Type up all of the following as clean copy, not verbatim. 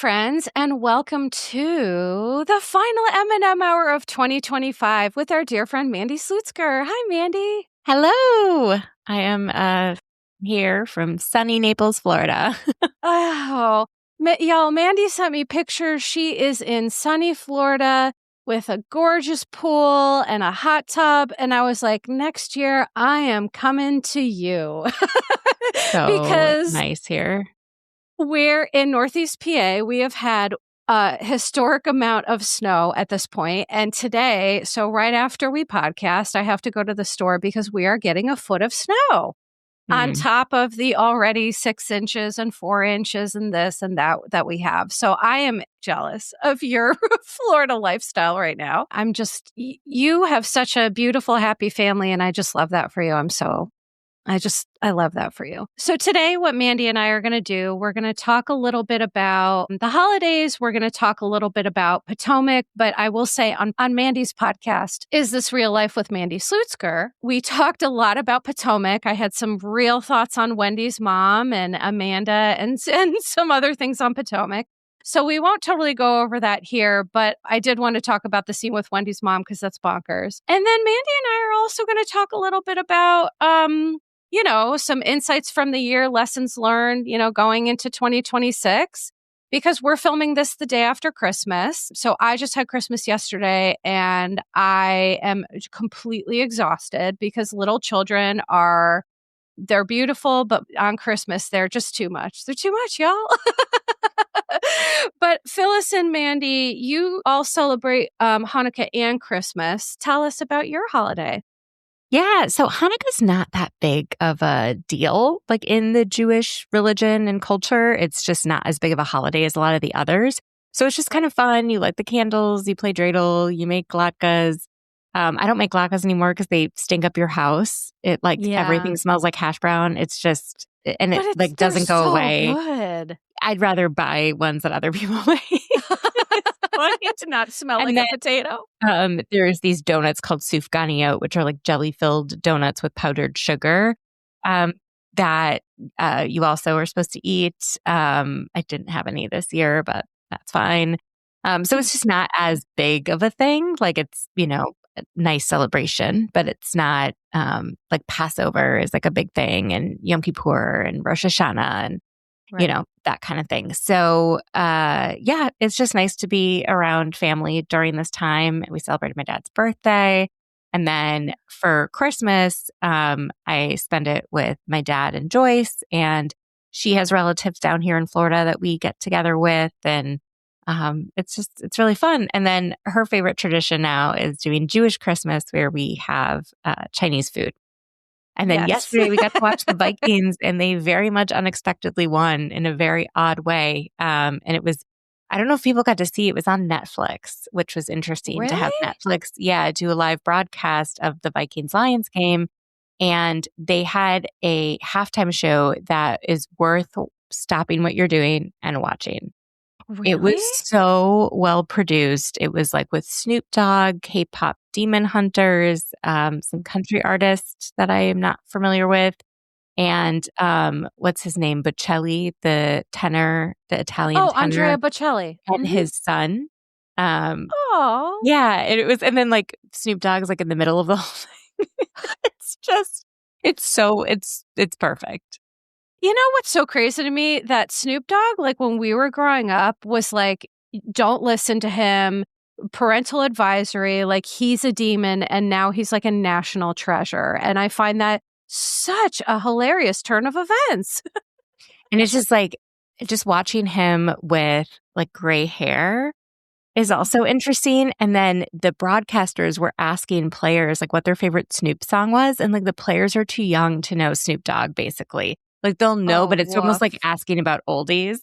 friends, and welcome to the final M&M Hour of 2025 with our dear friend Mandy Slutsker. Hi, Mandy. Hello. I am here from sunny Naples, Florida. Oh, y'all, Mandy sent me pictures. She is in sunny Florida with a gorgeous pool and a hot tub. And I was like, next year, I am coming to you. So because nice here. we're in Northeast PA. We have had a historic amount of snow at this point. And today, so right after we podcast, I have to go to the store because we are getting a foot of snow on top of the already 6 inches and 4 inches and this and that we have. So I am jealous of your Florida lifestyle right now. You have such a beautiful, happy family, and I just love that for you. I love that for you. So today, what Mandy and I are going to do, we're going to talk a little bit about the holidays. We're going to talk a little bit about Potomac. But I will say on Mandy's podcast, Is This Real Life with Mandy Slutsker? We talked a lot about Potomac. I had some real thoughts on Wendy's mom and Amanda and some other things on Potomac. So we won't totally go over that here, but I did want to talk about the scene with Wendy's mom because that's bonkers. And then Mandy and I are also going to talk a little bit about some insights from the year, lessons learned, going into 2026, because we're filming this the day after Christmas. So I just had Christmas yesterday and I am completely exhausted because little children they're beautiful, but on Christmas, they're just too much. They're too much, y'all. But Phyllis and Mandy, you all celebrate Hanukkah and Christmas. Tell us about your holiday. Yeah, so Hanukkah's not that big of a deal. Like in the Jewish religion and culture, it's just not as big of a holiday as a lot of the others. So it's just kind of fun. You light the candles, you play dreidel, you make latkes. I don't make latkes anymore because they stink up your house. Everything smells like hash brown. It's just, and it doesn't go away. Good. I'd rather buy ones that other people make. I need to not smell like a potato. There's these donuts called sufganiyot, which are like jelly-filled donuts with powdered sugar that you also are supposed to eat. I didn't have any this year, but that's fine. So it's just not as big of a thing. Like it's, a nice celebration, but it's not like Passover is like a big thing, and Yom Kippur and Rosh Hashanah and that kind of thing. So, it's just nice to be around family during this time. We celebrated my dad's birthday. And then for Christmas, I spend it with my dad and Joyce, and she has relatives down here in Florida that we get together with. And it's really fun. And then her favorite tradition now is doing Jewish Christmas, where we have Chinese food. And then yesterday we got to watch the Vikings, and they very much unexpectedly won in a very odd way. And it was, I don't know if people got to see, it was on Netflix, which was interesting to have Netflix, do a live broadcast of the Vikings-Lions game. And they had a halftime show that is worth stopping what you're doing and watching. Really? It was so well produced. It was like with Snoop Dogg, K-pop Demon Hunters, some country artists that I am not familiar with, and what's his name? Bocelli, the tenor, the Italian tenor. Oh, Andrea Bocelli. And his son. Oh. Yeah, and then like Snoop Dogg's like in the middle of the whole thing. It's perfect. You know what's so crazy to me? That Snoop Dogg, like when we were growing up, was like, don't listen to him, parental advisory, like he's a demon, and now he's like a national treasure. And I find that such a hilarious turn of events. And it's just like, just watching him with like gray hair is also interesting. And then the broadcasters were asking players like what their favorite Snoop song was. And like the players are too young to know Snoop Dogg, basically. Like they'll know, but it's almost like asking about oldies.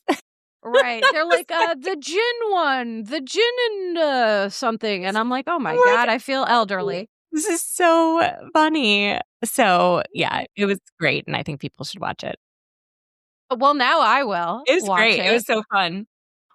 Right. They're like, the gin one, the gin and something. And I'm like, oh my God, I feel elderly. This is so funny. So yeah, it was great. And I think people should watch it. Well, now I will. It was great. It was so fun.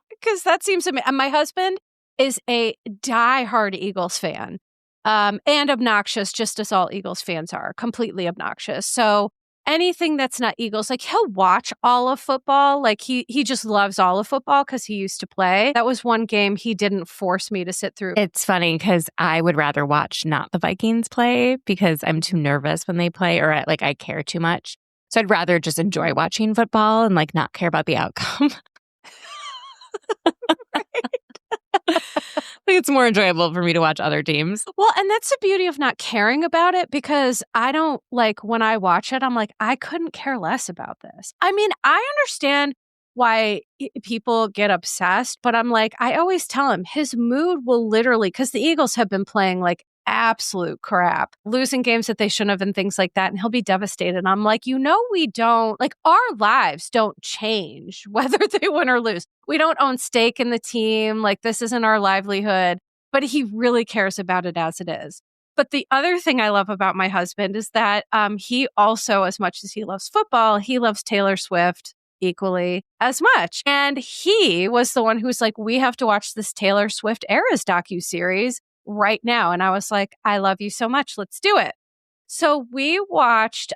Because that seems to me, and my husband is a diehard Eagles fan, and obnoxious, just as all Eagles fans are, completely obnoxious. So anything that's not Eagles. Like he'll watch all of football. Like he just loves all of football because he used to play. That was one game he didn't force me to sit through. It's funny because I would rather watch not the Vikings play because I'm too nervous when they play or like I care too much. So I'd rather just enjoy watching football and like not care about the outcome. I think it's more enjoyable for me to watch other teams. Well, and that's the beauty of not caring about it because I don't like when I watch it, I'm like, I couldn't care less about this. I mean, I understand why people get obsessed, but I'm like, I always tell him his mood will literally, because the Eagles have been playing like absolute crap, losing games that they shouldn't have and things like that. And he'll be devastated. And I'm like, we don't, like our lives don't change whether they win or lose. We don't own stake in the team. Like this isn't our livelihood, but he really cares about it as it is. But the other thing I love about my husband is that he also, as much as he loves football, he loves Taylor Swift equally as much. And he was the one who's like, we have to watch this Taylor Swift Eras docuseries right now. And I was like, I love you so much. Let's do it. So we watched,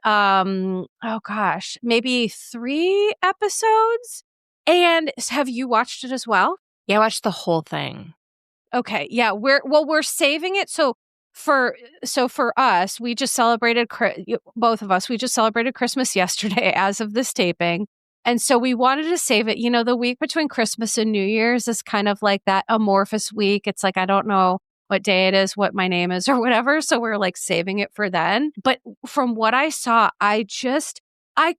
maybe 3 episodes. And have you watched it as well? Yeah, I watched the whole thing. Okay. Yeah. We're saving it. So for us, we just celebrated, both of us, we just celebrated Christmas yesterday as of this taping. And so we wanted to save it. The week between Christmas and New Year's is kind of like that amorphous week. It's like, I don't know what day it is, what my name is or whatever. So we're like saving it for then. But from what I saw, I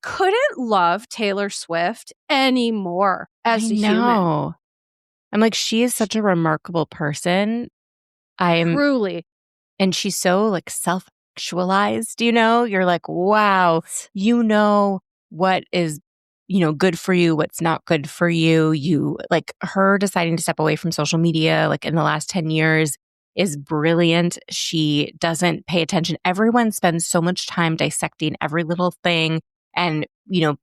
couldn't love Taylor Swift anymore as a human. I'm like, she is such a remarkable person. Truly. And she's so like self-actualized, you're like, wow, what is, good for you, what's not good for you. You like her deciding to step away from social media, like in the last 10 years is brilliant. She doesn't pay attention. Everyone spends so much time dissecting every little thing. And,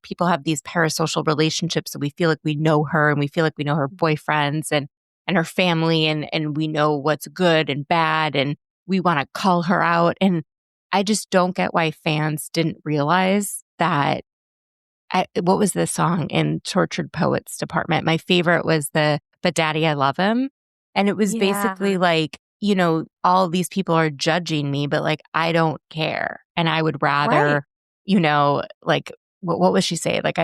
people have these parasocial relationships. So we feel like we know her and we feel like we know her boyfriends and her family and we know what's good and bad and we want to call her out. And I just don't get why fans didn't realize that. What was the song in Tortured Poets Department? My favorite was But Daddy, I Love Him. And it was basically like, all these people are judging me, but like, I don't care. And I would rather, like, what was she say? Like,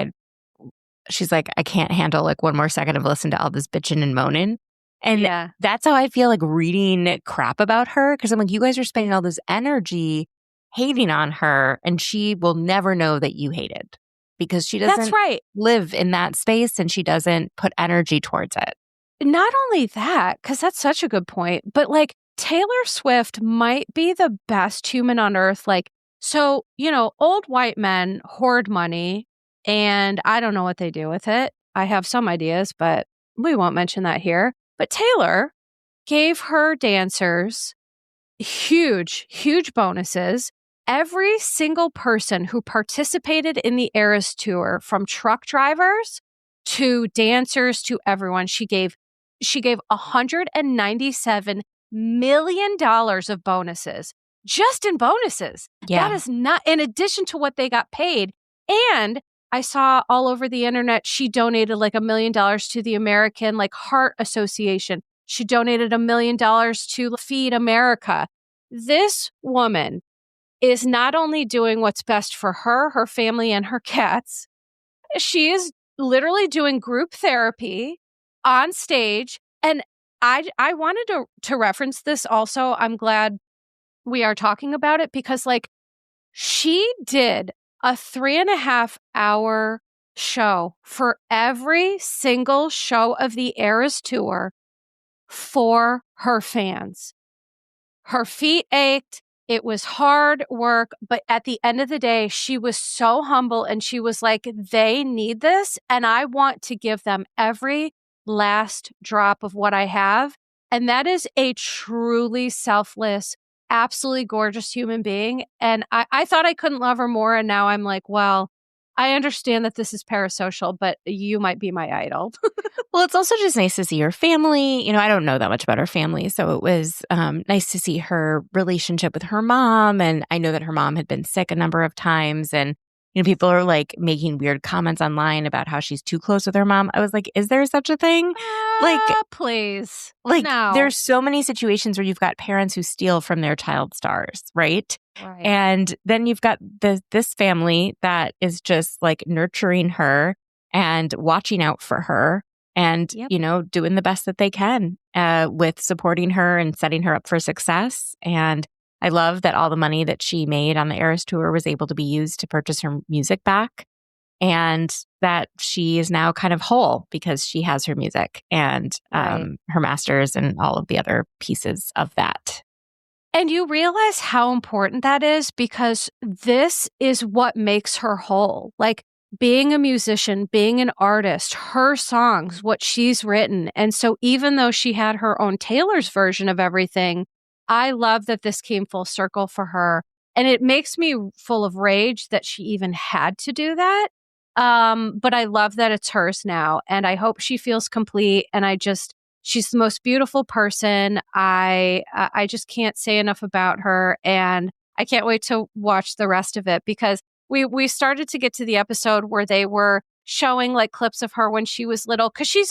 she's like, I can't handle like one more second of listening to all this bitching and moaning. And that's how I feel like reading crap about her. Cause I'm like, you guys are spending all this energy hating on her and she will never know that you hated because she doesn't live in that space and she doesn't put energy towards it. Not only that, because that's such a good point, but like Taylor Swift might be the best human on earth. Like, so, old white men hoard money and I don't know what they do with it. I have some ideas, but we won't mention that here. But Taylor gave her dancers huge, huge bonuses. Every single person who participated in the Eras tour, from truck drivers to dancers to everyone, she gave $197 million of bonuses, just in bonuses. Yeah. That is not in addition to what they got paid. And I saw all over the internet, she donated like $1 million to the American Heart Association. She donated $1 million to Feed America. This woman is not only doing what's best for her, her family, and her cats, she is literally doing group therapy on stage. And I wanted to reference this also. I'm glad we are talking about it because she did a 3.5 hour show for every single show of the Eras tour for her fans. Her feet ached. It was hard work, but at the end of the day, she was so humble and she was like, they need this and I want to give them every last drop of what I have. And that is a truly selfless, absolutely gorgeous human being. And I thought I couldn't love her more. And now I'm like, well, I understand that this is parasocial, but you might be my idol. Well, it's also just nice to see her family. I don't know that much about her family. So it was nice to see her relationship with her mom. And I know that her mom had been sick a number of times. And, People are like making weird comments online about how she's too close with her mom. I was like, is there such a thing? Please. Like No. there's so many situations where you've got parents who steal from their child stars, right? Right. And then you've got this family that is just like nurturing her and watching out for her and, doing the best that they can with supporting her and setting her up for success. And I love that all the money that she made on the Eras Tour was able to be used to purchase her music back, and that she is now kind of whole because she has her music and her masters and all of the other pieces of that. And you realize how important that is, because this is what makes her whole. Like, being a musician, being an artist, her songs, what she's written. And so even though she had her own Taylor's version of everything, I love that this came full circle for her. And it makes me full of rage that she even had to do that. But I love that it's hers now. And I hope she feels complete. And she's the most beautiful person. I just can't say enough about her. And I can't wait to watch the rest of it, because we started to get to the episode where they were showing like clips of her when she was little, because she's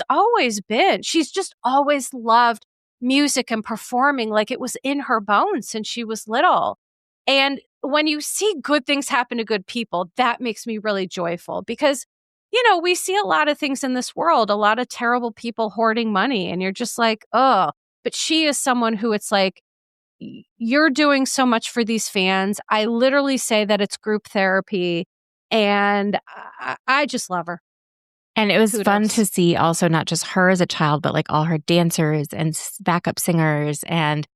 just always loved music and performing. Like, it was in her bones since she was little. And when you see good things happen to good people, that makes me really joyful, because we see a lot of things in this world, a lot of terrible people hoarding money, and you're just like, oh, but she is someone who it's like, you're doing so much for these fans. I literally say that it's group therapy, and I just love her. And it was fun to see also not just her as a child, but like all her dancers and backup singers. And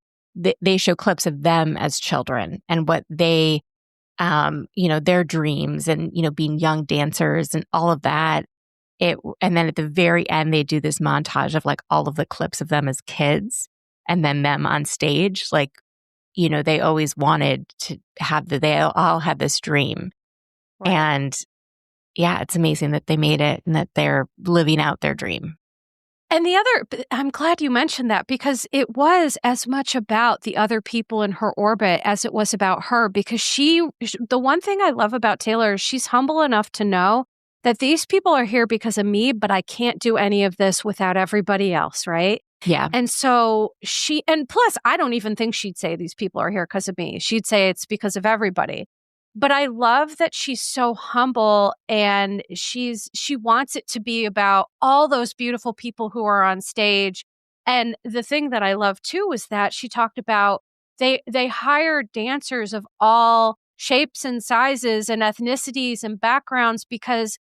they show clips of them as children and what they, their dreams and, being young dancers and all of that. And then at the very end, they do this montage of like all of the clips of them as kids and then them on stage. Like, they always wanted to they all had this dream. Right. And yeah, it's amazing that they made it and that they're living out their dream. And I'm glad you mentioned that, because it was as much about the other people in her orbit as it was about her, because the one thing I love about Taylor is she's humble enough to know that these people are here because of me, but I can't do any of this without everybody else, right? Yeah. And so and plus, I don't even think she'd say these people are here because of me. She'd say it's because of everybody. But I love that she's so humble, and she wants it to be about all those beautiful people who are on stage. And the thing that I love too was that she talked about they hire dancers of all shapes and sizes and ethnicities and backgrounds, because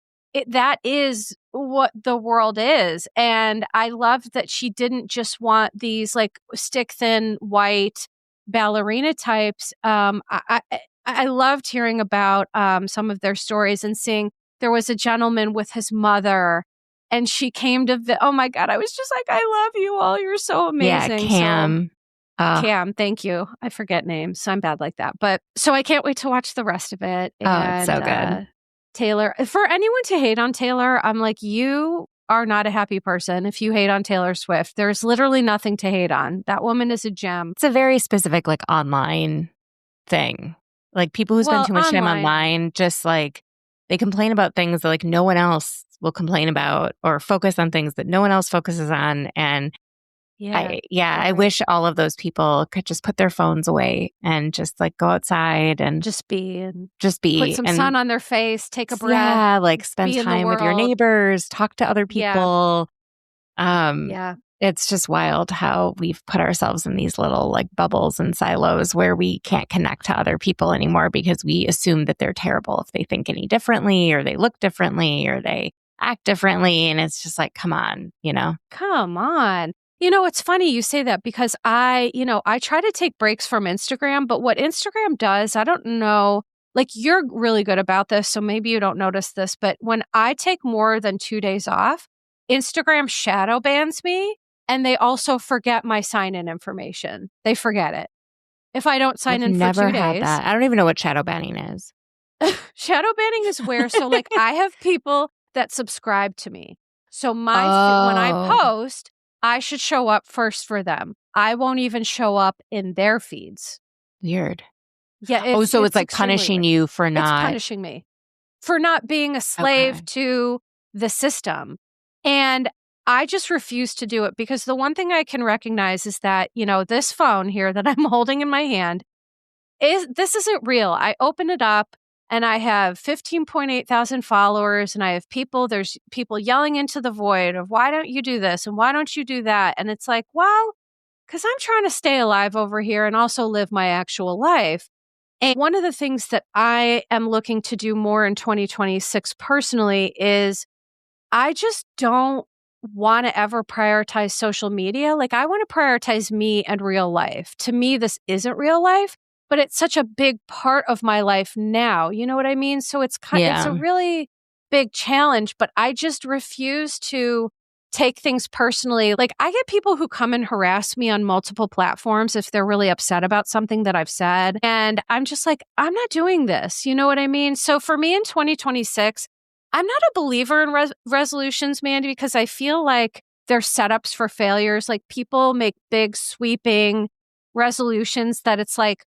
that is what the world is. And I love that she didn't just want these like stick thin white ballerina types. I loved hearing about some of their stories and seeing there was a gentleman with his mother, and she came to oh my God, I was just like, I love you all. You're so amazing. Yeah, Cam. Cam, thank you. I forget names. I'm bad like that. But so I can't wait to watch the rest of it. It's so good. Taylor, for anyone to hate on Taylor, I'm like, you are not a happy person if you hate on Taylor Swift. There's literally nothing to hate on. That woman is a gem. It's a very specific like online thing. Like people who spend too much time online, just like they complain about things that like no one else will complain about, or focus on things that no one else focuses on. And I wish all of those people could just put their phones away and just like go outside and just be, put some sun on their face, take a breath. Yeah, like spend time with your neighbors, talk to other people. It's just wild how we've put ourselves in these little like bubbles and silos where we can't connect to other people anymore because we assume that they're terrible if they think any differently, or they look differently, or they act differently. And it's just like, come on, Come on. It's funny you say that, because I try to take breaks from Instagram, but what Instagram does, I don't know, like you're really good about this, so maybe you don't notice this, but when I take more than 2 days off, Instagram shadow bans me. And they also forget my sign-in information. They forget it. If I don't sign in for 2 days. That. I don't even know what shadow banning is. Shadow banning is where, so like I have people that subscribe to me. So when I post, I should show up first for them. I won't even show up in their feeds. Weird. Yeah. So it's like punishing you for not. It's punishing me. for not being a slave Okay. to the system. And I just refuse to do it because the one thing I can recognize is that, this phone here that I'm holding in my hand this isn't real. I open it up and I have 15.8 thousand followers and there's people yelling into the void of why don't you do this and why don't you do that? And it's like, well, because I'm trying to stay alive over here and also live my actual life. And one of the things that I am looking to do more in 2026 personally is I just don't want to ever prioritize social media. Like, I want to prioritize me and real life. To me, this isn't real life, but it's such a big part of my life now. You know what I mean? So it's a Yeah. really big challenge, but I just refuse to take things personally. Like, I get people who come and harass me on multiple platforms if they're really upset about something that I've said. And I'm just like, I'm not doing this. You know what I mean? So for me in 2026, I'm not a believer in resolutions, Mandy, because I feel like they're setups for failures. Like, people make big sweeping resolutions that it's like,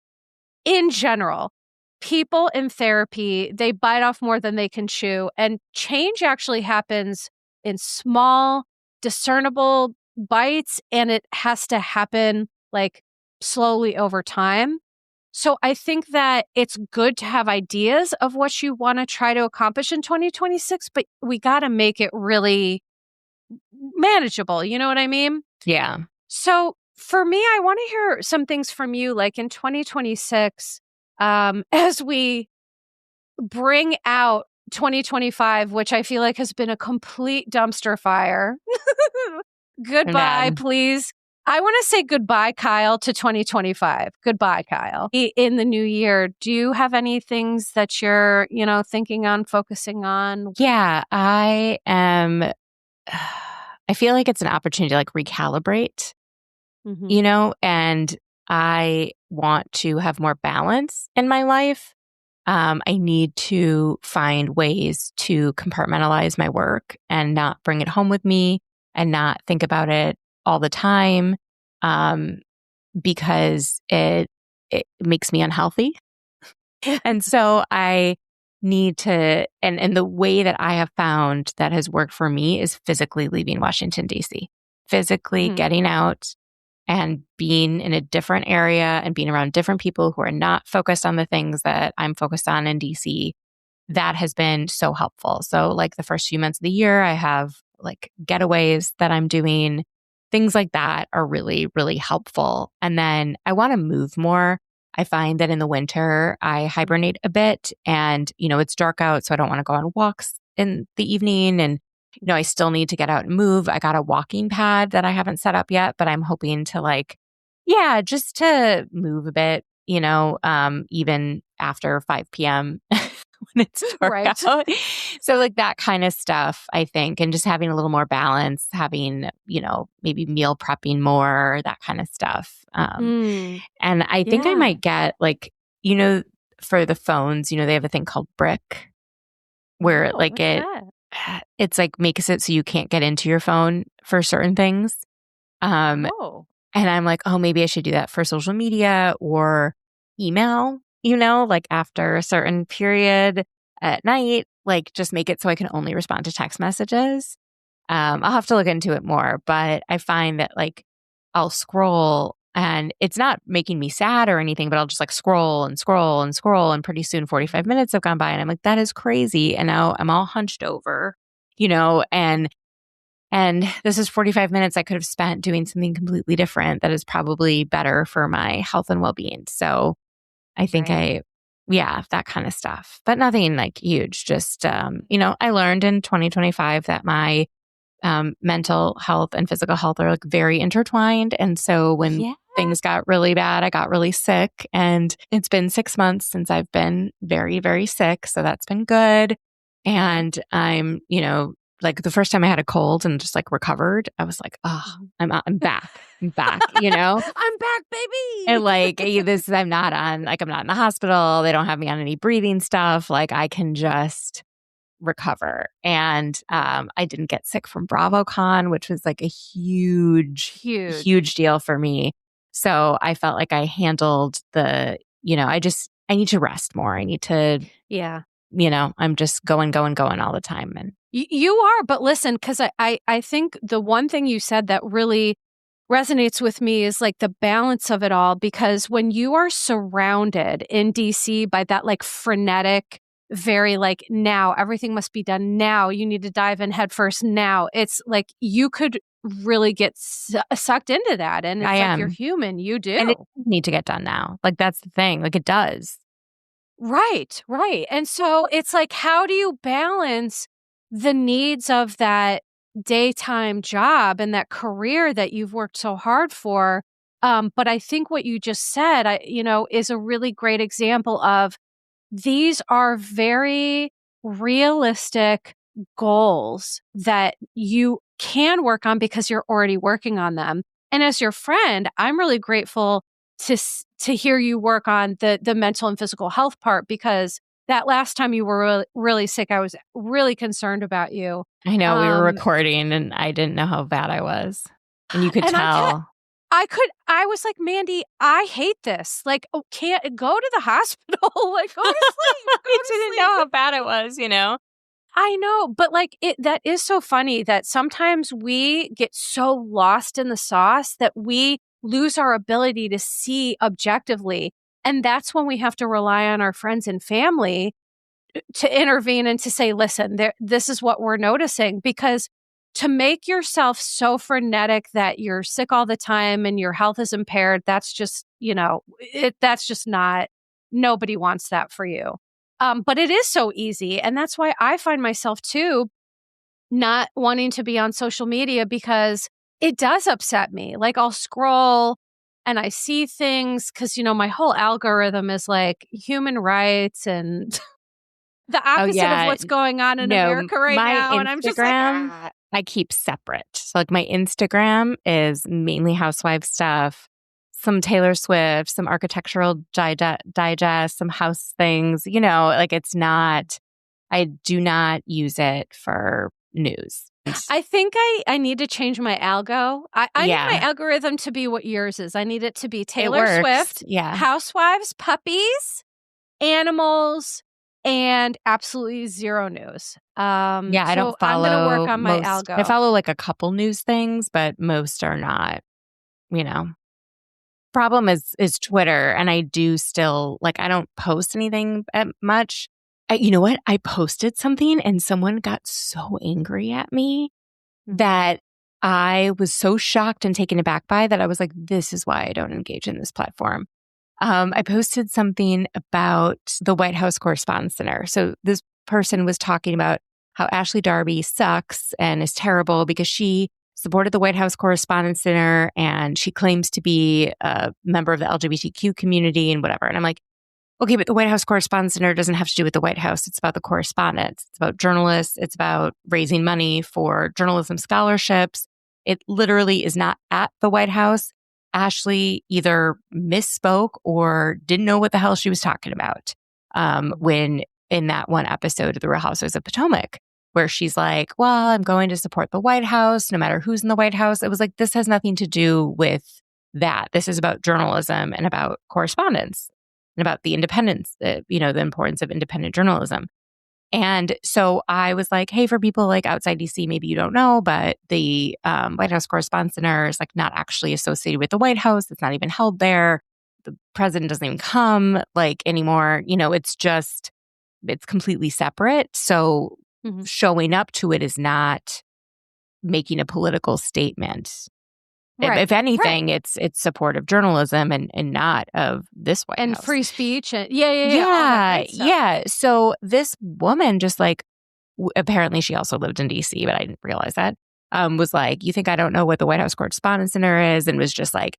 in general, people in therapy, they bite off more than they can chew. And change actually happens in small, discernible bites, and it has to happen like slowly over time. So I think that it's good to have ideas of what you want to try to accomplish in 2026, but we got to make it really manageable. You know what I mean? Yeah. So for me, I want to hear some things from you, like in 2026, as we bring out 2025, which I feel like has been a complete dumpster fire. Goodbye, Bad. please. I want to say goodbye, Kyle, to 2025. Goodbye, Kyle. In the new year, do you have any things that you're, thinking on, focusing on? Yeah, I am. I feel like it's an opportunity to like recalibrate, Mm-hmm. and I want to have more balance in my life. I need to find ways to compartmentalize my work and not bring it home with me and not think about it all the time, because it makes me unhealthy. And so I need to, and the way that I have found that has worked for me is physically leaving Washington, D.C., physically Mm-hmm. getting out and being in a different area and being around different people who are not focused on the things that I'm focused on in DC. That has been so helpful. So, like the first few months of the year, I have like getaways that I'm doing. Things like that are really, really helpful. And then I want to move more. I find that in the winter, I hibernate a bit and, it's dark out. So I don't want to go on walks in the evening. And, I still need to get out and move. I got a walking pad that I haven't set up yet, but I'm hoping to just to move a bit, even after 5 p.m. when it's dark Right. out. So like that kind of stuff, I think, and just having a little more balance, having, maybe meal prepping more, that kind of stuff. And I think I Yeah. might get for the phones, they have a thing called Brick where Oh, what's that? it's like makes it so you can't get into your phone for certain things. Oh. And I'm like, oh, maybe I should do that for social media or email, like after a certain period at night, like just make it so I can only respond to text messages. I'll have to look into it more, but I find that like I'll scroll and it's not making me sad or anything, but I'll just like scroll and scroll and scroll. And pretty soon 45 minutes have gone by and I'm like, that is crazy. And now I'm all hunched over, and this is 45 minutes I could have spent doing something completely different that is probably better for my health and well-being. So I think Right. that kind of stuff, but nothing like huge. Just, I learned in 2025 that my mental health and physical health are like very intertwined. And so when Yeah. things got really bad, I got really sick, and it's been 6 months since I've been very, very sick. So that's been good. And I'm, like the first time I had a cold and just like recovered, I was like, oh, I'm back. I'm back, I'm back, baby. And like I'm not on, like I'm not in the hospital. They don't have me on any breathing stuff. Like I can just recover. And I didn't get sick from BravoCon, which was like a huge, Huge. huge deal for me. So I felt like I handled I need to rest more. I need to Yeah. I'm just going all the time. And you are, but listen, because I think the one thing you said that really resonates with me is like the balance of it all, because when you are surrounded in DC by that like frenetic, very like now everything must be done now, you need to dive in head first now, it's like you could really get sucked into that, and it's I like am. you're human, you do. And it doesn't need to get done now. Like that's the thing. Like it does. Right. And so it's like, how do you balance the needs of that daytime job and that career that you've worked so hard for? But I think what you just said, is a really great example of these are very realistic goals that you can work on because you're already working on them. And as your friend, I'm really grateful to hear you work on the mental and physical health part, because that last time you were really, really sick, I was really concerned about you. I know we were recording and I didn't know how bad I was. And you could tell. I was like, Mandy, I hate this. Like, can't go to the hospital. Like, go to sleep. I didn't know how bad it was, I know, but like that is so funny that sometimes we get so lost in the sauce that we lose our ability to see objectively. And that's when we have to rely on our friends and family to intervene and to say, listen, this is what we're noticing. Because to make yourself so frenetic that you're sick all the time and your health is impaired, that's just, that's just not, nobody wants that for you. But it is so easy. And that's why I find myself too not wanting to be on social media, because it does upset me. Like I'll scroll and I see things because, my whole algorithm is like human rights and the opposite of what's going on in America right now. And I'm just like, I keep separate. So like my Instagram is mainly housewife stuff, some Taylor Swift, some architectural digest, some house things, like it's not, I do not use it for news. I think I need to change my algo. I need my algorithm to be what yours is. I need it to be Taylor Swift, housewives, puppies, animals, and absolutely zero news. I don't follow. I'm going to work on my algo. I follow like a couple news things, but most are not, Problem is Twitter, and I do still, like, I don't post anything much. You know what? I posted something and someone got so angry at me that I was so shocked and taken aback by that. I was like, this is why I don't engage in this platform. I posted something about the White House Correspondence Dinner. So this person was talking about how Ashley Darby sucks and is terrible because she supported the White House Correspondence Dinner and she claims to be a member of the LGBTQ community and whatever. And I'm like, okay, but the White House Correspondence Dinner doesn't have to do with the White House. It's about the correspondence. It's about journalists. It's about raising money for journalism scholarships. It literally is not at the White House. Ashley either misspoke or didn't know what the hell she was talking about when in that one episode of The Real Housewives of Potomac, where she's like, well, I'm going to support the White House no matter who's in the White House. It was like, this has nothing to do with that. This is about journalism and about correspondence and about the independence, the importance of independent journalism. And so I was like, hey, for people like outside DC, maybe you don't know, but the White House Correspondence Dinner is like not actually associated with the White House. It's not even held there. The president doesn't even come like anymore. It's completely separate. So showing up to it is not making a political statement. Right. If anything, it's supportive journalism and not of this White House. And free speech. And yeah. So this woman just like, apparently she also lived in DC, but I didn't realize that, was like, you think I don't know what the White House Correspondence Dinner is? And was just like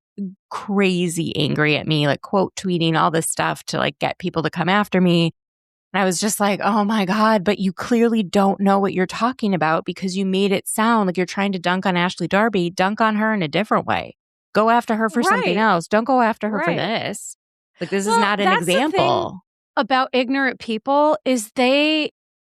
crazy angry at me, like quote tweeting all this stuff to like get people to come after me. And I was just like, oh my God, but you clearly don't know what you're talking about because you made it sound like you're trying to dunk on Ashley Darby. Dunk on her in a different way. Go after her for something else. Don't go after her for this. Like, this is not an example. The thing about ignorant people is they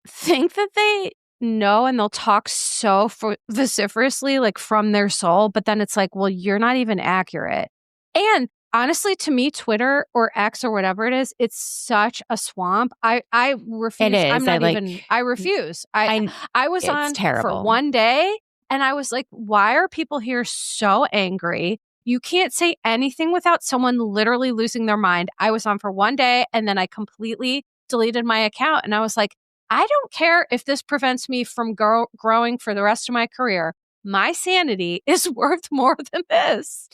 think that they know and they'll talk so vociferously, like from their soul. But then it's like, well, you're not even accurate. And honestly, to me, Twitter or X or whatever it is, it's such a swamp. I It refuse. I'm is. not even, I refuse. I was It's on for terrible. one day and I was like, why are people here so angry? You can't say anything without someone literally losing their mind. I was on for one day and then I completely deleted my account. And I was like, I don't care if this prevents me from growing for the rest of my career. My sanity is worth more than this.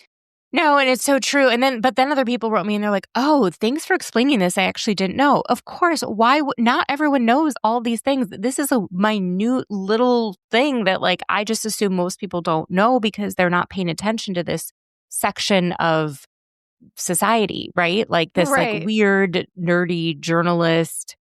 No, and it's so true. But then other people wrote me and they're like, oh, thanks for explaining this. I actually didn't know. Of course, why would not everyone knows all these things? This is a minute little thing that like, I just assume most people don't know because they're not paying attention to this section of society, right? Like this like Right. weird, nerdy journalist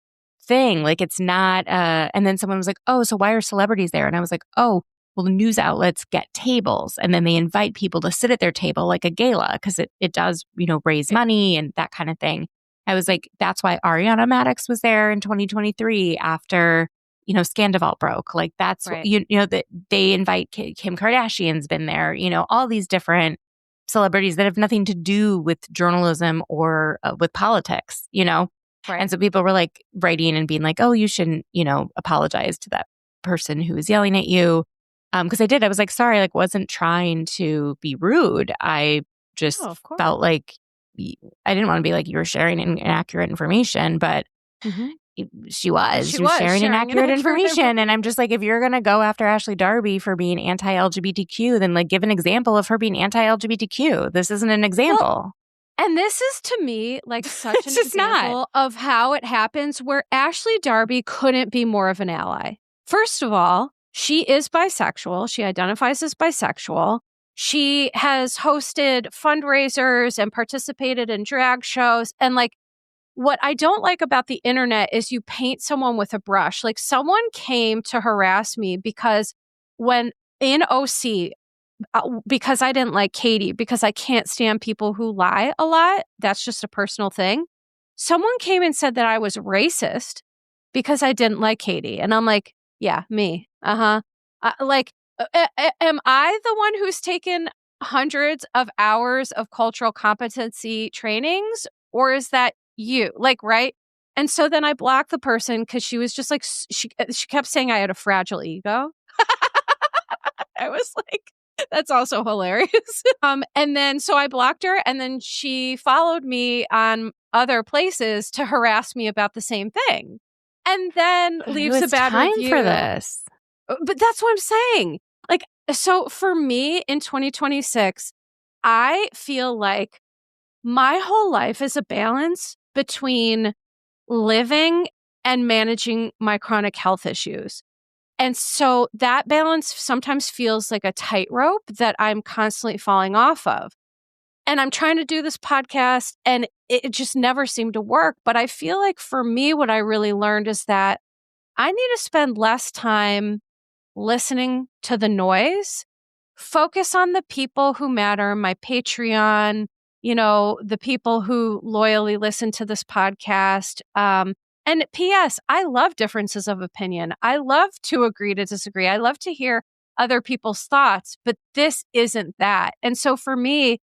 thing. Like it's not, and then someone was like, oh, so why are celebrities there? And I was like, oh, well, the news outlets get tables and then they invite people to sit at their table like a gala because it does, raise money and that kind of thing. I was like, that's why Ariana Madix was there in 2023 after, Scandival broke. Like that's, Right. that they invite Kim Kardashian's been there, all these different celebrities that have nothing to do with journalism or with politics, Right. And so people were like writing and being like, oh, you shouldn't, apologize to that person who was yelling at you. Because I did. I was like, sorry, like wasn't trying to be rude. I just felt like I didn't want to be like you were sharing inaccurate information, but she was sharing inaccurate information. And I'm just like, if you're going to go after Ashley Darby for being anti-LGBTQ, then like give an example of her being anti-LGBTQ. This isn't an example. Well, and this is to me like such an example of how it happens where Ashley Darby couldn't be more of an ally. First of all, she is bisexual. She identifies as bisexual. She has hosted fundraisers and participated in drag shows. And like, what I don't like about the internet is you paint someone with a brush. Like someone came to harass me because when in OC, because I didn't like Katie, because I can't stand people who lie a lot. That's just a personal thing. Someone came and said that I was racist because I didn't like Katie. And I'm like, yeah, me. Am I the one who's taken hundreds of hours of cultural competency trainings? Or is that you? Like, right? And so then I blocked the person because she was just like, she kept saying I had a fragile ego. I was like, that's also hilarious. And then so I blocked her and then she followed me on other places to harass me about the same thing. And then leaves a bad review for this. But that's what I'm saying. Like, so for me in 2026, I feel like my whole life is a balance between living and managing my chronic health issues. And so that balance sometimes feels like a tightrope that I'm constantly falling off of. And I'm trying to do this podcast and it just never seemed to work. But I feel like for me, what I really learned is that I need to spend less time listening to the noise, focus on the people who matter, my Patreon, the people who loyally listen to this podcast. And P.S., I love differences of opinion. I love to agree to disagree. I love to hear other people's thoughts, but this isn't that. And so for me,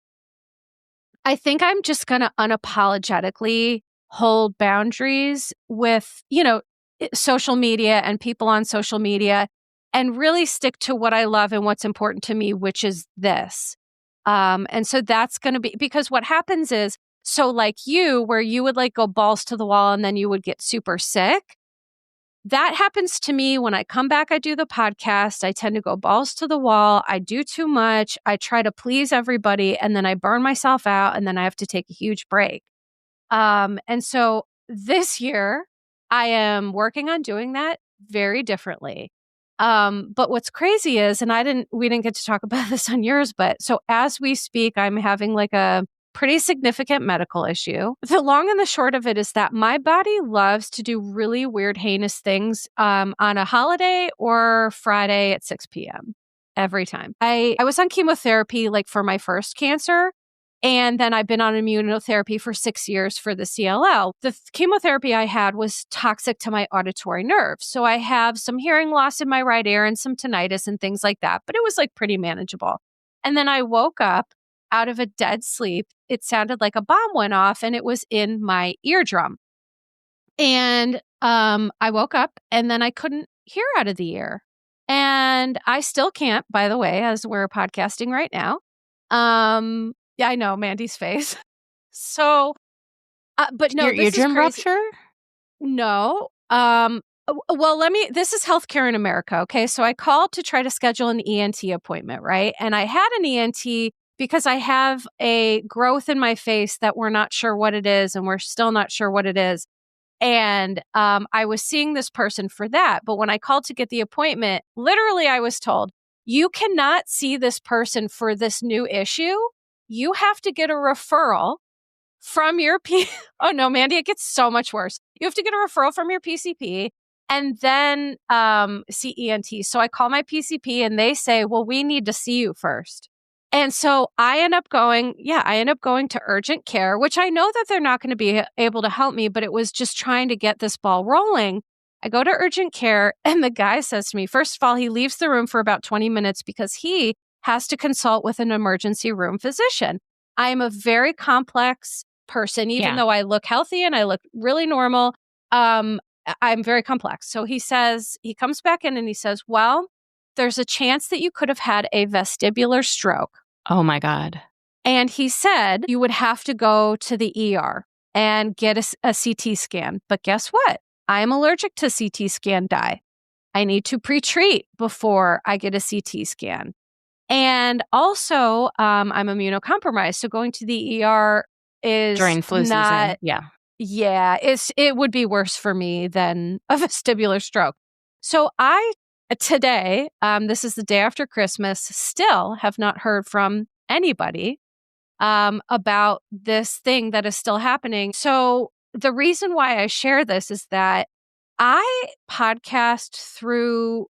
I think I'm just going to unapologetically hold boundaries with, social media and people on social media and really stick to what I love and what's important to me, which is this. And so that's going to be, because what happens is, so like you, where you would like go balls to the wall and then you would get super sick. That happens to me when I come back, I do the podcast. I tend to go balls to the wall. I do too much. I try to please everybody and then I burn myself out and then I have to take a huge break. And so this year I am working on doing that very differently. But what's crazy is, and we didn't get to talk about this on yours, but so as we speak, I'm having like a pretty significant medical issue. The long and the short of it is that my body loves to do really weird, heinous things on a holiday or Friday at 6 p.m. every time. I was on chemotherapy like for my first cancer. And then I've been on immunotherapy for 6 years for the CLL. The chemotherapy I had was toxic to my auditory nerve. So I have some hearing loss in my right ear and some tinnitus and things like that. But it was like pretty manageable. And then I woke up out of a dead sleep, it sounded like a bomb went off and it was in my eardrum. And I woke up and then I couldn't hear out of the ear. And I still can't, by the way, as we're podcasting right now. Yeah, I know Mandy's face. So, but no, Your this is eardrum crazy. rupture? No. Well, this is healthcare in America. Okay. So I called to try to schedule an ENT appointment, right? And I had an ENT because I have a growth in my face that we're not sure what it is. And we're still not sure what it is. And I was seeing this person for that. But when I called to get the appointment, literally I was told, you cannot see this person for this new issue. You have to get a referral from your Oh no, Mandy, it gets so much worse. You have to get a referral from your PCP and then see ENT. So I call my PCP and they say, well, we need to see you first. And so I end up going to urgent care, which I know that they're not going to be able to help me, but it was just trying to get this ball rolling. I go to urgent care and the guy says to me, first of all, he leaves the room for about 20 minutes because he has to consult with an emergency room physician. I am a very complex person, even though I look healthy and I look really normal. I'm very complex. So he comes back in and he says, well, there's a chance that you could have had a vestibular stroke. Oh my God. And he said you would have to go to the ER and get a CT scan. But guess what? I am allergic to CT scan dye. I need to pre-treat before I get a CT scan. And also, I'm immunocompromised. So going to the ER is during flu season. Yeah. It would be worse for me than a vestibular stroke. So today, this is the day after Christmas, still have not heard from anybody about this thing that is still happening. So the reason why I share this is that I podcast through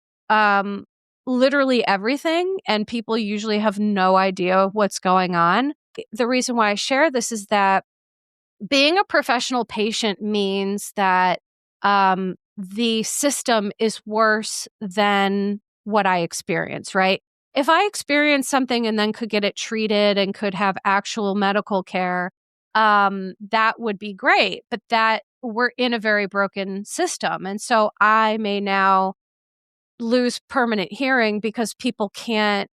literally everything, and people usually have no idea what's going on. The reason why I share this is that being a professional patient means that the system is worse than what I experience, right? If I experience something and then could get it treated and could have actual medical care, that would be great. But that we're in a very broken system. And so I may now lose permanent hearing because people can't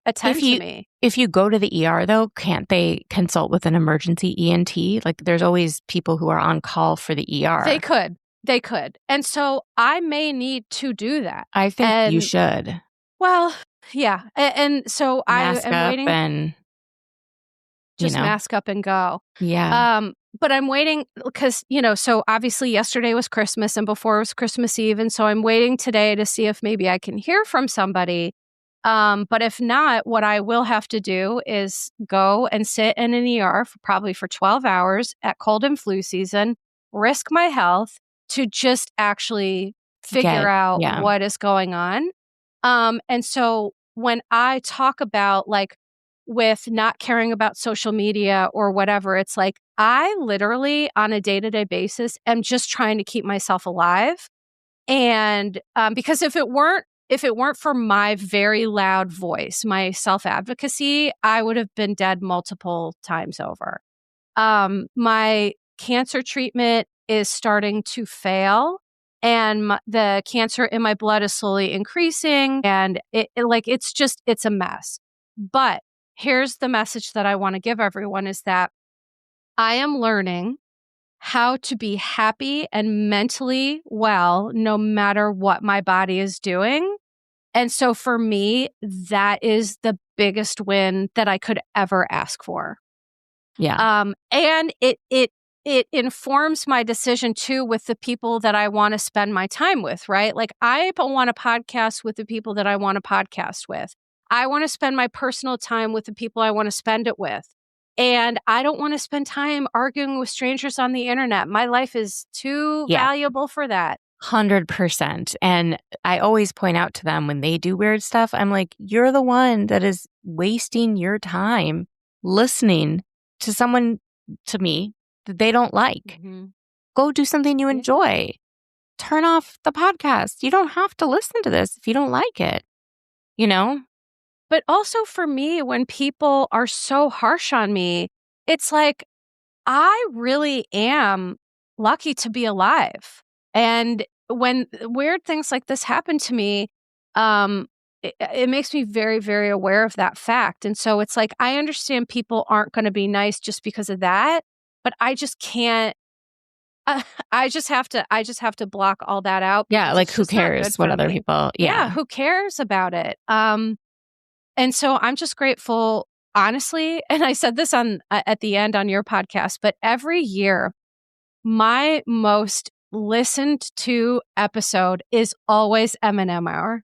attend to me. If you go to the ER, though, can't they consult with an emergency ENT? Like, there's always people who are on call for the ER. They could. And so I may need to do that. I think you should. Well, yeah. And so mask I am up waiting. And just mask up and go. Yeah. But I'm waiting because, so obviously yesterday was Christmas and before was Christmas Eve. And so I'm waiting today to see if maybe I can hear from somebody. But if not, what I will have to do is go and sit in an ER probably for 12 hours at cold and flu season, risk my health to just actually figure out what is going on. And so when I talk about with not caring about social media or whatever, it's like I literally on a day-to-day basis am just trying to keep myself alive. And because if it weren't for my very loud voice, my self-advocacy, I would have been dead multiple times over. My cancer treatment is starting to fail, and the cancer in my blood is slowly increasing, and it's a mess. But here's the message that I want to give everyone is that I am learning how to be happy and mentally well, no matter what my body is doing. And so for me, that is the biggest win that I could ever ask for. Yeah. And it informs my decision too with the people that I want to spend my time with, right? Like I want to podcast with the people that I want to podcast with. I want to spend my personal time with the people I want to spend it with. And I don't want to spend time arguing with strangers on the internet. My life is too valuable for that. 100%. And I always point out to them when they do weird stuff, I'm like, you're the one that is wasting your time listening to someone, to me, that they don't like. Mm-hmm. Go do something you enjoy. Turn off the podcast. You don't have to listen to this if you don't like it. But also for me, when people are so harsh on me, it's like, I really am lucky to be alive. And when weird things like this happen to me, it makes me very, very aware of that fact. And so it's like, I understand people aren't going to be nice just because of that, but I just can't. I just have to block all that out Yeah, because like it's who just not cares good what for other me. people? Yeah, Yeah. who cares about it? And so I'm just grateful, honestly. And I said this on at the end on your podcast, but every year, my most listened to episode is always M&M Hour.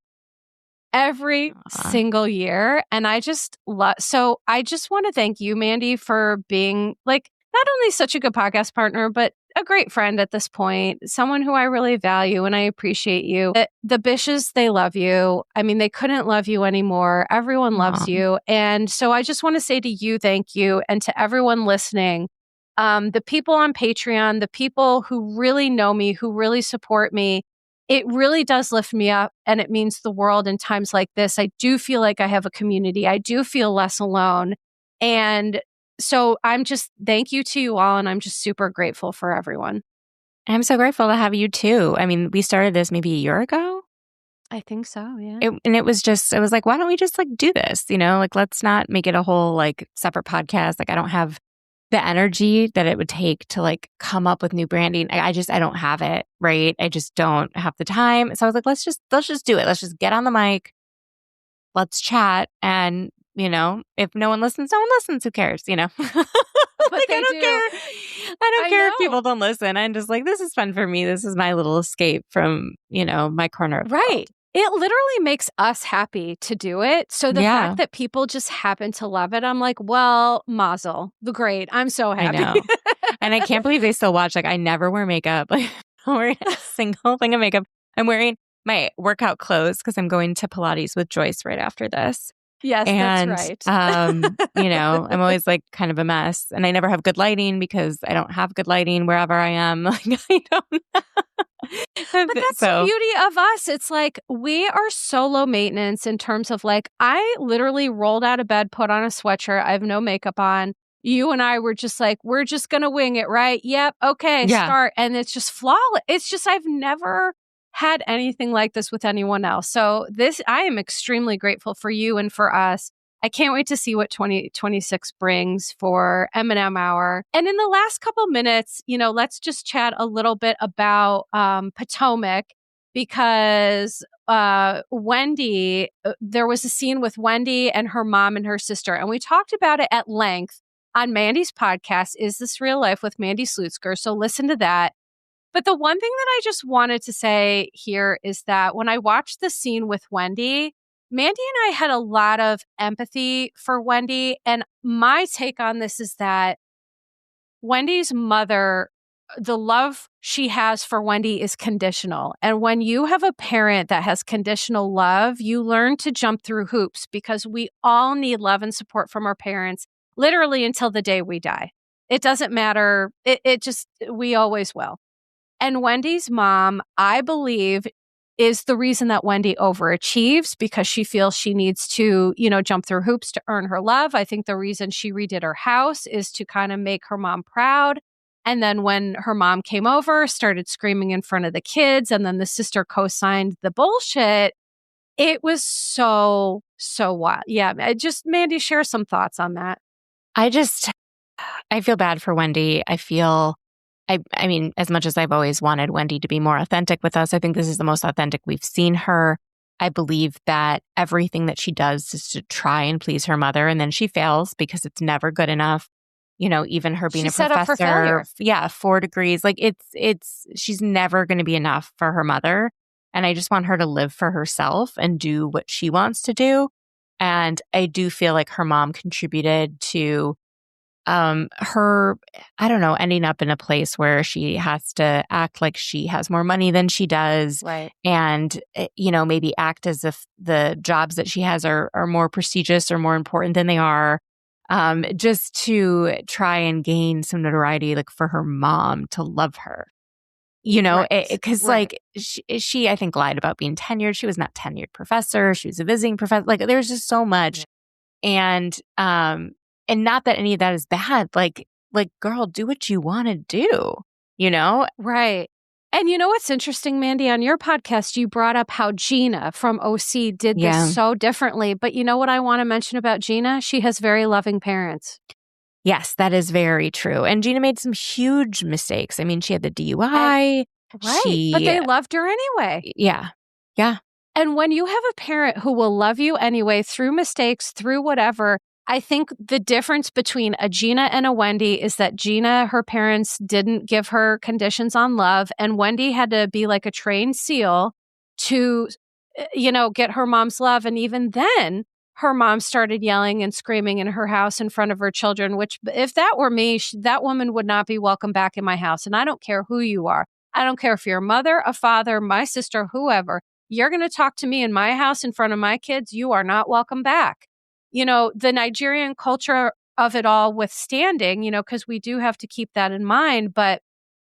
Every Aw. single year. And I just love, so I just want to thank you, Mandy, for being like not only such a good podcast partner, but a great friend at this point, someone who I really value and I appreciate you. The Bishes, they love you. I mean, they couldn't love you anymore. Everyone loves Aw. you. And so I just want to say to you, thank you. And to everyone listening, the people on Patreon, the people who really know me, who really support me, it really does lift me up and it means the world in times like this. I do feel like I have a community. I do feel less alone. And so I'm just thank you to you all. And I'm just super grateful for everyone. I'm so grateful to have you too. I mean, we started this maybe a year ago. I think so. Yeah. And it was like, why don't we just like do this? Like, let's not make it a whole like separate podcast. Like, I don't have the energy that it would take to like come up with new branding. I don't have it. Right. I just don't have the time. So I was like, let's just do it. Let's just get on the mic. Let's chat. And, if no one listens, no one listens. Who cares? But Like, they I don't do. care. I don't I care if know. people don't listen. I'm just like, this is fun for me. This is my little escape from, my corner of the Right. world. It literally makes us happy to do it. So the Yeah. fact that people just happen to love it, I'm like, well, mazel, the great. I'm so I happy. know. And I can't believe they still watch. Like, I never wear makeup. Like, I'm wearing a single thing of makeup. I'm wearing my workout clothes because I'm going to Pilates with Joyce right after this. Yes, And, that's right. I'm always like kind of a mess. And I never have good lighting because I don't have good lighting wherever I am. Like, I don't know. But that's the beauty of us. It's like we are so low maintenance in terms of like, I literally rolled out of bed, put on a sweatshirt. I have no makeup on. You and I were just like, we're just going to wing it, right? Yep. Okay. Yeah. Start. And it's just flawless. It's just, I've never had anything like this with anyone else. So I am extremely grateful for you and for us. I can't wait to see what 2026 brings for M&M Hour. And in the last couple minutes, let's just chat a little bit about Potomac because Wendy, there was a scene with Wendy and her mom and her sister, and we talked about it at length on Mandy's podcast, Is This Real Life with Mandy Slutsker? So listen to that. But the one thing that I just wanted to say here is that when I watched the scene with Wendy, Mandy and I had a lot of empathy for Wendy. And my take on this is that Wendy's mother, the love she has for Wendy is conditional. And when you have a parent that has conditional love, you learn to jump through hoops because we all need love and support from our parents, literally until the day we die. It doesn't matter. We always will. And Wendy's mom, I believe, is the reason that Wendy overachieves because she feels she needs to, jump through hoops to earn her love. I think the reason she redid her house is to kind of make her mom proud. And then when her mom came over, started screaming in front of the kids, and then the sister co-signed the bullshit, it was so wild. Yeah, Mandy, share some thoughts on that. I feel bad for Wendy. I mean, as much as I've always wanted Wendy to be more authentic with us, I think this is the most authentic we've seen her. I believe that everything that she does is to try and please her mother, and then she fails because it's never good enough. Even her being She's a set up for professor, failure. 4 degrees, like she's never going to be enough for her mother. And I just want her to live for herself and do what she wants to do. And I do feel like her mom contributed to her, I don't know, ending up in a place where she has to act like she has more money than she does. Right. And, maybe act as if the jobs that she has are more prestigious or more important than they are. Just to try and gain some notoriety, like for her mom to love her. because like she, I think, lied about being tenured. She was not tenured professor. She was a visiting professor. Like there's just so much. And not that any of that is bad. Like girl, do what you want to do, Right. And you know what's interesting, Mandy? On your podcast, you brought up how Gina from OC did this so differently. But you know what I want to mention about Gina? She has very loving parents. Yes, that is very true. And Gina made some huge mistakes. I mean, she had the DUI. But they loved her anyway. Yeah. Yeah. And when you have a parent who will love you anyway through mistakes, through whatever, I think the difference between a Gina and a Wendy is that Gina, her parents didn't give her conditions on love, and Wendy had to be like a trained SEAL to, get her mom's love. And even then, her mom started yelling and screaming in her house in front of her children, which if that were me, that woman would not be welcome back in my house. And I don't care who you are. I don't care if you're a mother, a father, my sister, whoever. You're going to talk to me in my house in front of my kids. You are not welcome back. The Nigerian culture of it all withstanding, because we do have to keep that in mind. But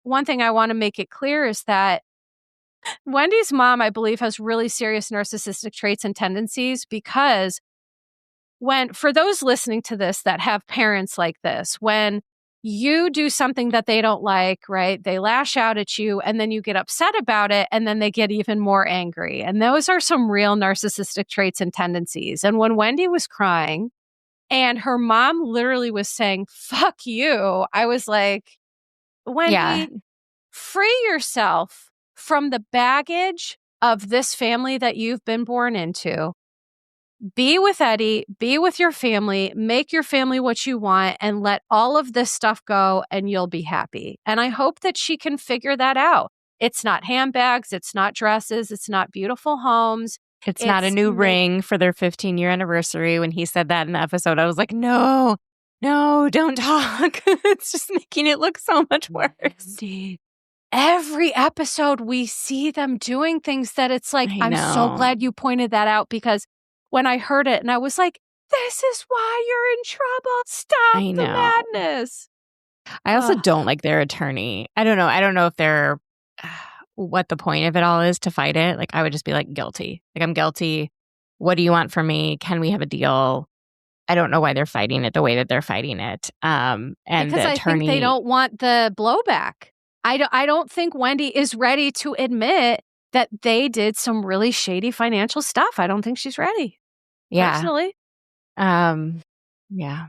one thing I want to make it clear is that Wendy's mom, I believe, has really serious narcissistic traits and tendencies because for those listening to this that have parents like this, when you do something that they don't like, right? They lash out at you and then you get upset about it and then they get even more angry. And those are some real narcissistic traits and tendencies. And when Wendy was crying and her mom literally was saying, fuck you, I was like, Wendy, free yourself from the baggage of this family that you've been born into. Be with Eddie, be with your family, make your family what you want, and let all of this stuff go, and you'll be happy. And I hope that she can figure that out. It's not handbags, it's not dresses, it's not beautiful homes. It's not a new ring for their 15-year anniversary. When he said that in the episode, I was like, no, don't talk. It's just making it look so much worse. Indeed. Every episode, we see them doing things that it's like, I'm so glad you pointed that out, because when I heard it and I was like, this is why you're in trouble. Stop the madness. I also don't like their attorney. I don't know. I don't know if they're what the point of it all is to fight it. Like, I would just be like, guilty. Like, I'm guilty. What do you want from me? Can we have a deal? I don't know why they're fighting it the way that they're fighting it. And because the attorney, I think they don't want the blowback. I don't think Wendy is ready to admit that they did some really shady financial stuff. I don't think she's ready. Yeah. Personally. Yeah.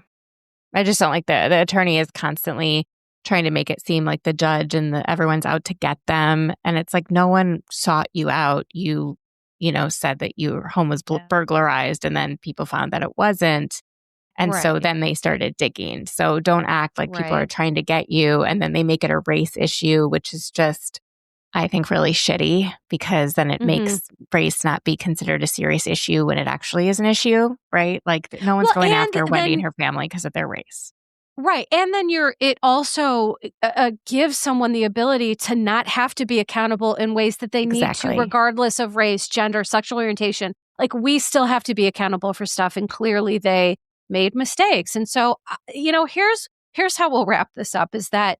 I just don't like the attorney is constantly trying to make it seem like the judge and everyone's out to get them. And it's like, no one sought you out. You said that your home was burglarized, and then people found that it wasn't. And so then they started digging. So don't act like people are trying to get you. And then they make it a race issue, which is just, I think, really shitty, because then it makes race not be considered a serious issue when it actually is an issue, right? Like, no one's going after Wendy and her family because of their race. Right. And then it also gives someone the ability to not have to be accountable in ways that they need to, regardless of race, gender, sexual orientation. Like, we still have to be accountable for stuff. And clearly they made mistakes. And so, here's how we'll wrap this up, is that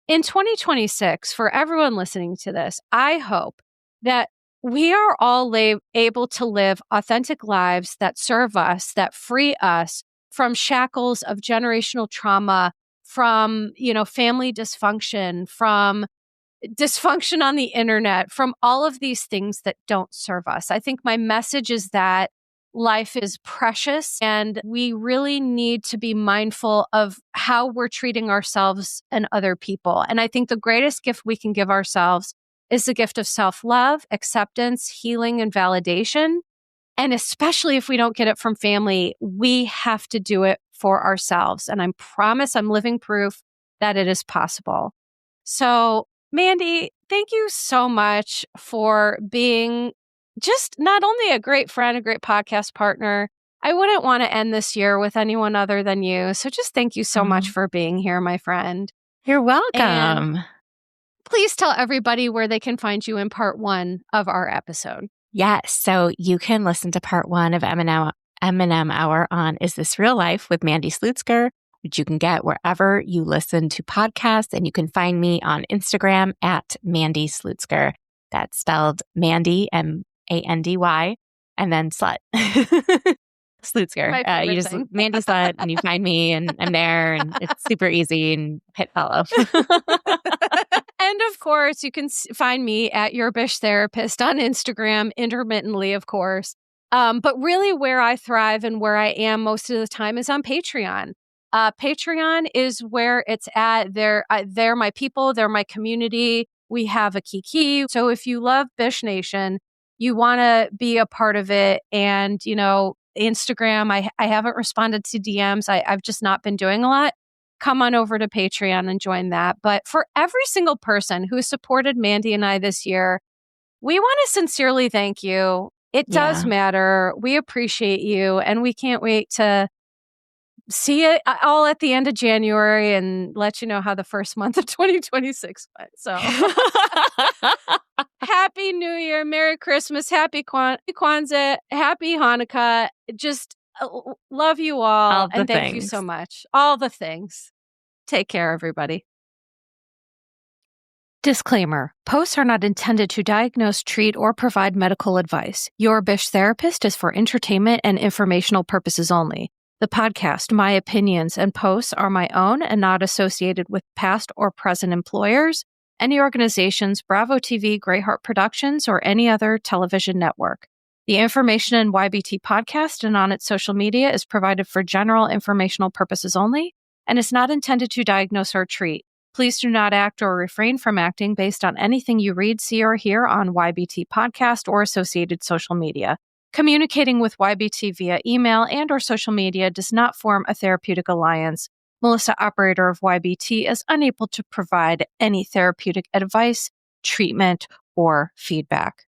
in 2026, for everyone listening to this, I hope that we are all able to live authentic lives that serve us, that free us from shackles of generational trauma, from, family dysfunction, from dysfunction on the internet, from all of these things that don't serve us. I think my message is that life is precious, and we really need to be mindful of how we're treating ourselves and other people. And I think the greatest gift we can give ourselves is the gift of self-love, acceptance, healing, and validation. And especially if we don't get it from family, we have to do it for ourselves. And I promise I'm living proof that it is possible. So, Mandy, thank you so much for being just not only a great friend, a great podcast partner. I wouldn't want to end this year with anyone other than you. So just thank you so much for being here, my friend. You're welcome. And please tell everybody where they can find you in part 1 of our episode. Yes. So you can listen to part 1 of M&M Hour on Is This Real Life with Mandy Slutsker, which you can get wherever you listen to podcasts. And you can find me on Instagram at Mandy Slutsker. That's spelled Mandy, Mandy, and then slut. Slutsker. You just Mandy Slut and you find me and I'm there and it's super easy and hit follow. And of course, you can find me at Your Bish Therapist on Instagram, intermittently, of course. But really where I thrive and where I am most of the time is on Patreon. Patreon is where it's at. They're my people. They're my community. We have a Kiki. So if you love Bish Nation, you want to be a part of it. And, Instagram, I haven't responded to DMs. I've just not been doing a lot. Come on over to Patreon and join that. But for every single person who has supported Mandy and I this year, we want to sincerely thank you. It does matter. We appreciate you. And we can't wait to see it all at the end of January and let you know how the first month of 2026 went. So Happy New Year, Merry Christmas, Happy Kwanzaa, Happy Hanukkah. Just love you all and thank you so much. All the things. Take care, everybody. Disclaimer. Posts are not intended to diagnose, treat, or provide medical advice. Your Bish Therapist is for entertainment and informational purposes only. The podcast, my opinions, and posts are my own and not associated with past or present employers, any organizations, Bravo TV, Greyheart Productions, or any other television network. The information in YBT podcast and on its social media is provided for general informational purposes only and is not intended to diagnose or treat. Please do not act or refrain from acting based on anything you read, see, or hear on YBT podcast or associated social media. Communicating with YBT via email and or social media does not form a therapeutic alliance. Melissa, operator of YBT, is unable to provide any therapeutic advice, treatment, or feedback.